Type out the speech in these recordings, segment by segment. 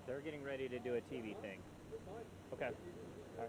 They're getting ready to do a TV thing. Okay. All right.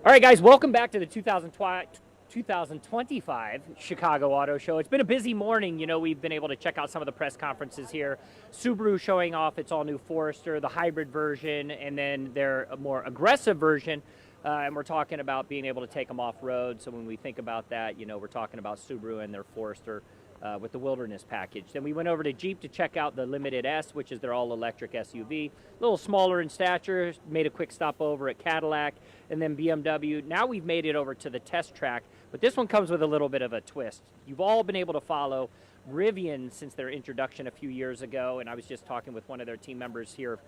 All right, guys, welcome back to the 2025 Chicago Auto Show. It's been a busy morning. We've been able to check out some of the press conferences here. Subaru showing off its all-new Forester, the hybrid version, and then their more aggressive version. And we're talking about being able to take them off-road. So when we think about that, we're talking about Subaru and their Forester with the Wilderness package. Then we went over to Jeep to check out the Limited S, which is their all-electric SUV. A little smaller in stature, made a quick stop over at Cadillac, and then BMW. Now we've made it over to the test track, but this one comes with a little bit of a twist. You've all been able to follow Rivian since their introduction a few years ago, and I was just talking with one of their team members here.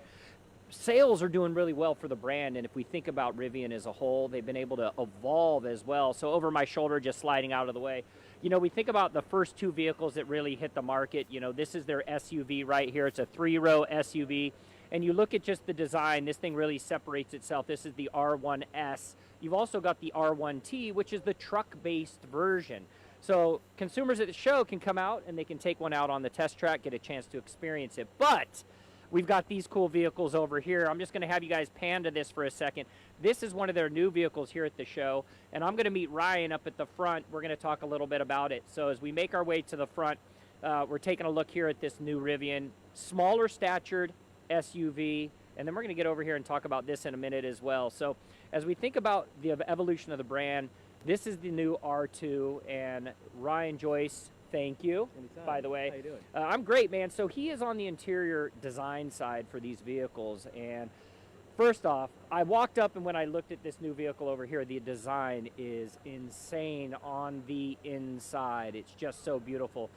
Sales are doing really well for the brand, and if we think about Rivian as a whole, they've been able to evolve as well. So over my shoulder, just sliding out of the way, we think about the first two vehicles that really hit the market. This is their SUV right here. It's a 3-row SUV, and you look at just the design, this thing really separates itself. This is the R1S. You've also got the R1T, which is the truck-based version. So consumers at the show can come out and they can take one out on the test track, get a chance to experience it. But we've got these cool vehicles over here. I'm just going to have you guys pan to this for a second. This is one of their new vehicles here at the show, and I'm going to meet Ryan up at the front. We're going to talk a little bit about it. So as we make our way to the front, we're taking a look here at this new Rivian, smaller statured SUV, and then we're going to get over here and talk about this in a minute as well. So as we think about the evolution of the brand, this is the new R2, and Ryan Joyce, thank you. Anytime. By the way. How you doing? I'm great, man. So he is on the interior design side for these vehicles, and first off, I walked up and when I looked at this new vehicle over here, the design is insane on the inside. It's just so beautiful.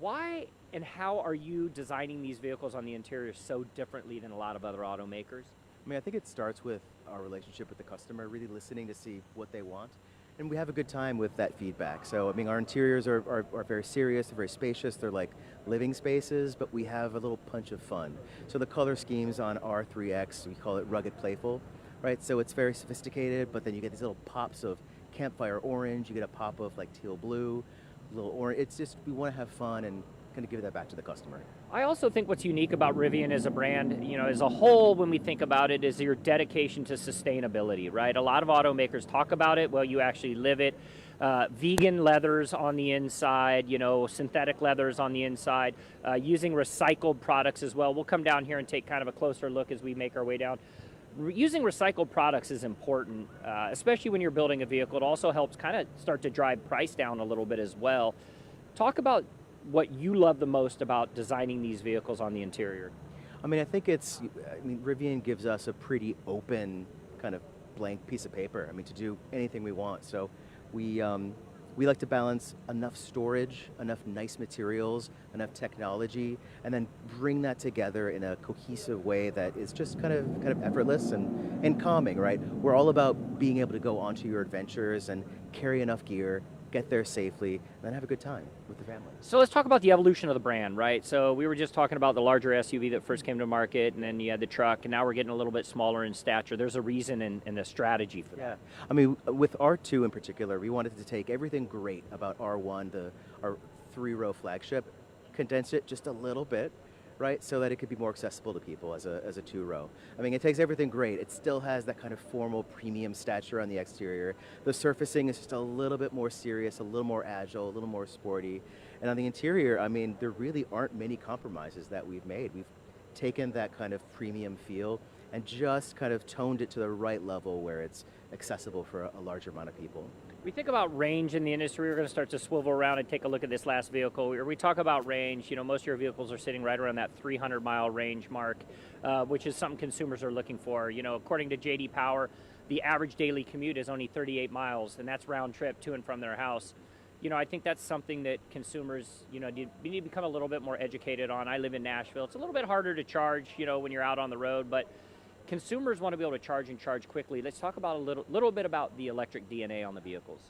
Why and how are you designing these vehicles on the interior so differently than a lot of other automakers? I mean, I think it starts with our relationship with the customer, really listening to see what they want. And we have a good time with that feedback. So, I mean, our interiors are very serious, they're very spacious, they're like living spaces, but we have a little punch of fun. So the color schemes on R3X, we call it rugged playful, right? So it's very sophisticated, but then you get these little pops of campfire orange, you get a pop of like teal blue, little orange. It's just, we want to have fun and kind of give that back to the customer. I also think what's unique about Rivian as a brand, as a whole, when we think about it, is your dedication to sustainability, right? A lot of automakers talk about it. Well, you actually live it. Vegan leathers on the inside, synthetic leathers on the inside, using recycled products as well. We'll come down here and take kind of a closer look as we make our way down. Using recycled products is important, especially when you're building a vehicle. It also helps kind of start to drive price down a little bit as well. Talk about what you love the most about designing these vehicles on the interior. I mean, Rivian gives us a pretty open kind of blank piece of paper. I mean, to do anything we want. So we like to balance enough storage, enough nice materials, enough technology, and then bring that together in a cohesive way that is just kind of effortless and calming, right? We're all about being able to go onto your adventures and carry enough gear, get there safely, and then have a good time with the family. So let's talk about the evolution of the brand, right? So we were just talking about the larger SUV that first came to market, and then you had the truck, and now we're getting a little bit smaller in stature. There's a reason and a strategy for that. Yeah, I mean, with R2 in particular, we wanted to take everything great about R1, our 3-row flagship, condense it just a little bit, right, so that it could be more accessible to people as a 2-row. I mean, it takes everything great. It still has that kind of formal premium stature on the exterior. The surfacing is just a little bit more serious, a little more agile, a little more sporty. And on the interior, I mean, there really aren't many compromises that we've made. We've taken that kind of premium feel and just kind of toned it to the right level where it's accessible for a larger amount of people. We think about range in the industry. We're going to start to swivel around and take a look at this last vehicle. We talk about range. Most of your vehicles are sitting right around that 300-mile range mark, which is something consumers are looking for. According to J.D. Power, the average daily commute is only 38 miles, and that's round trip to and from their house. I think that's something that consumers, need to become a little bit more educated on. I live in Nashville. It's a little bit harder to charge, when you're out on the road, but consumers want to be able to charge and charge quickly. Let's talk about a little bit about the electric DNA on the vehicles.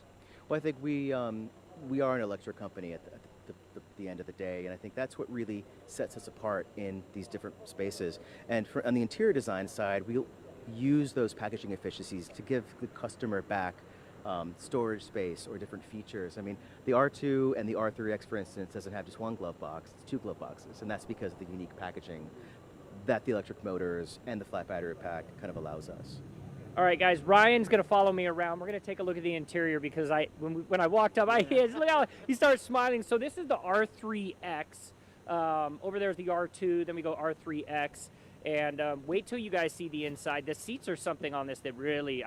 Well, I think we are an electric company at the at the end of the day. And I think that's what really sets us apart in these different spaces. And on the interior design side, we'll use those packaging efficiencies to give the customer back storage space or different features. I mean, the R2 and the R3X, for instance, doesn't have just one glove box, it's 2 glove boxes, and that's because of the unique packaging that the electric motors and the flat battery pack kind of allows us. All right, guys, Ryan's going to follow me around. We're going to take a look at the interior because when I walked up, look how he started smiling. So this is the R3X. Over there's the R2, then we go R3X. And wait till you guys see the inside. The seats are something on this that really,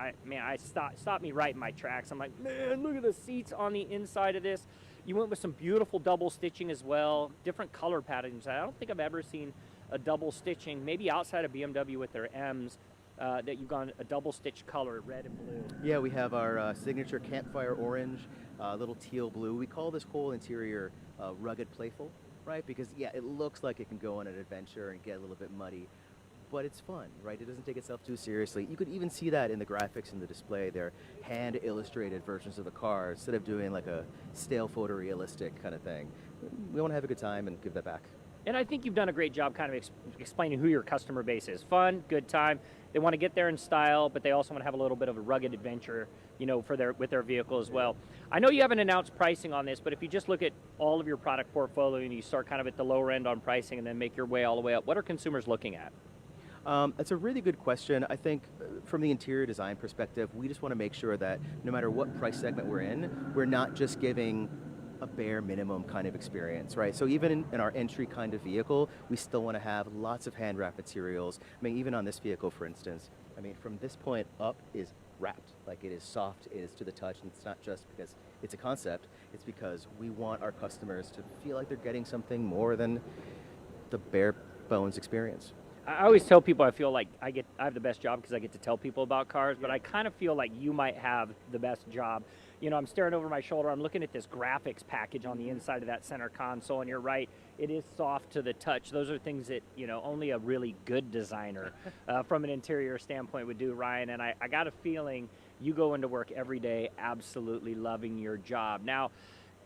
stopped me right in my tracks. I'm like, man, look at the seats on the inside of this. You went with some beautiful double stitching as well, different color patterns. I don't think I've ever seen a double stitching, maybe outside of BMW with their M's, that you've gone a double stitch color, red and blue. Yeah, we have our signature campfire orange, little teal blue. We call this whole interior rugged playful, right? Because yeah, it looks like it can go on an adventure and get a little bit muddy, but it's fun, right? It doesn't take itself too seriously. You could even see that in the graphics in the display. They're hand illustrated versions of the car instead of doing like a stale photorealistic kind of thing. We want to have a good time and give that back. And I think you've done a great job kind of explaining who your customer base is. Fun, good time. They want to get there in style, but they also want to have a little bit of a rugged adventure, you know, with their vehicle as well. I know you haven't announced pricing on this, but if you just look at all of your product portfolio and you start kind of at the lower end on pricing and then make your way all the way up, what are consumers looking at? That's a really good question. I think from the interior design perspective, we just want to make sure that no matter what price segment we're in, we're not just giving a bare minimum kind of experience, right? So even in our entry kind of vehicle, we still want to have lots of hand wrap materials. I mean, even on this vehicle, for instance, I mean, from this point up is wrapped. Like it is soft, it is to the touch, and it's not just because it's a concept, it's because we want our customers to feel like they're getting something more than the bare bones experience. I always tell people I feel like I have the best job because I get to tell people about cars, but I kind of feel like you might have the best job. You know, I'm staring over my shoulder, I'm looking at this graphics package on the inside of that center console, and you're right, it is soft to the touch. Those are things that, you know, only a really good designer from an interior standpoint would do, Ryan, and I got a feeling you go into work every day absolutely loving your job. Now,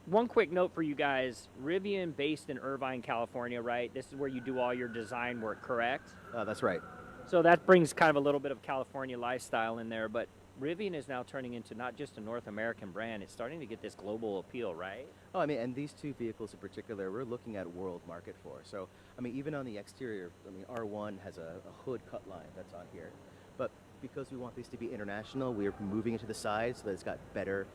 one quick note for you guys, Rivian based in Irvine, California, right? This is where you do all your design work, correct? That's right. So that brings kind of a little bit of California lifestyle in there, but Rivian is now turning into not just a North American brand, it's starting to get this global appeal, right? Oh, I mean, and these two vehicles in particular, we're looking at world market for. So, I mean, even on the exterior, I mean, R1 has a hood cut line that's on here. But because we want these to be international, we're moving it to the side so that it's got better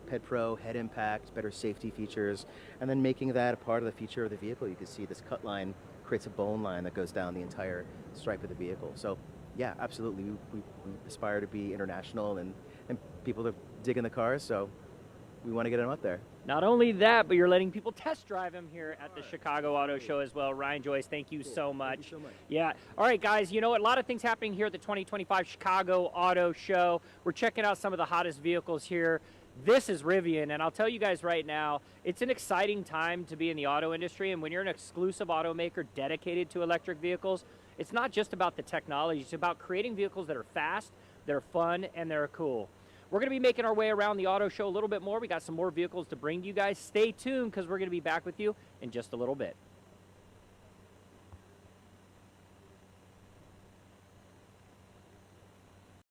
Ped Pro, head impact, better safety features, and then making that a part of the feature of the vehicle. You can see this cut line creates a bone line that goes down the entire stripe of the vehicle. So yeah, absolutely, we aspire to be international, and people are digging the cars, so we want to get them up there. Not only that, but you're letting people test drive them here at the Chicago Auto Show as well. Ryan Joyce, thank you so much. Thank you so much. Yeah. All right, guys, you know what? A lot of things happening here at the 2025 Chicago Auto Show. We're checking out some of the hottest vehicles here. This is Rivian, and I'll tell you guys right now, it's an exciting time to be in the auto industry, and when you're an exclusive automaker dedicated to electric vehicles, it's not just about the technology, it's about creating vehicles that are fast, they're fun, and they're cool. We're going to be making our way around the auto show a little bit more. We got some more vehicles to bring to you guys. Stay tuned because we're going to be back with you in just a little bit.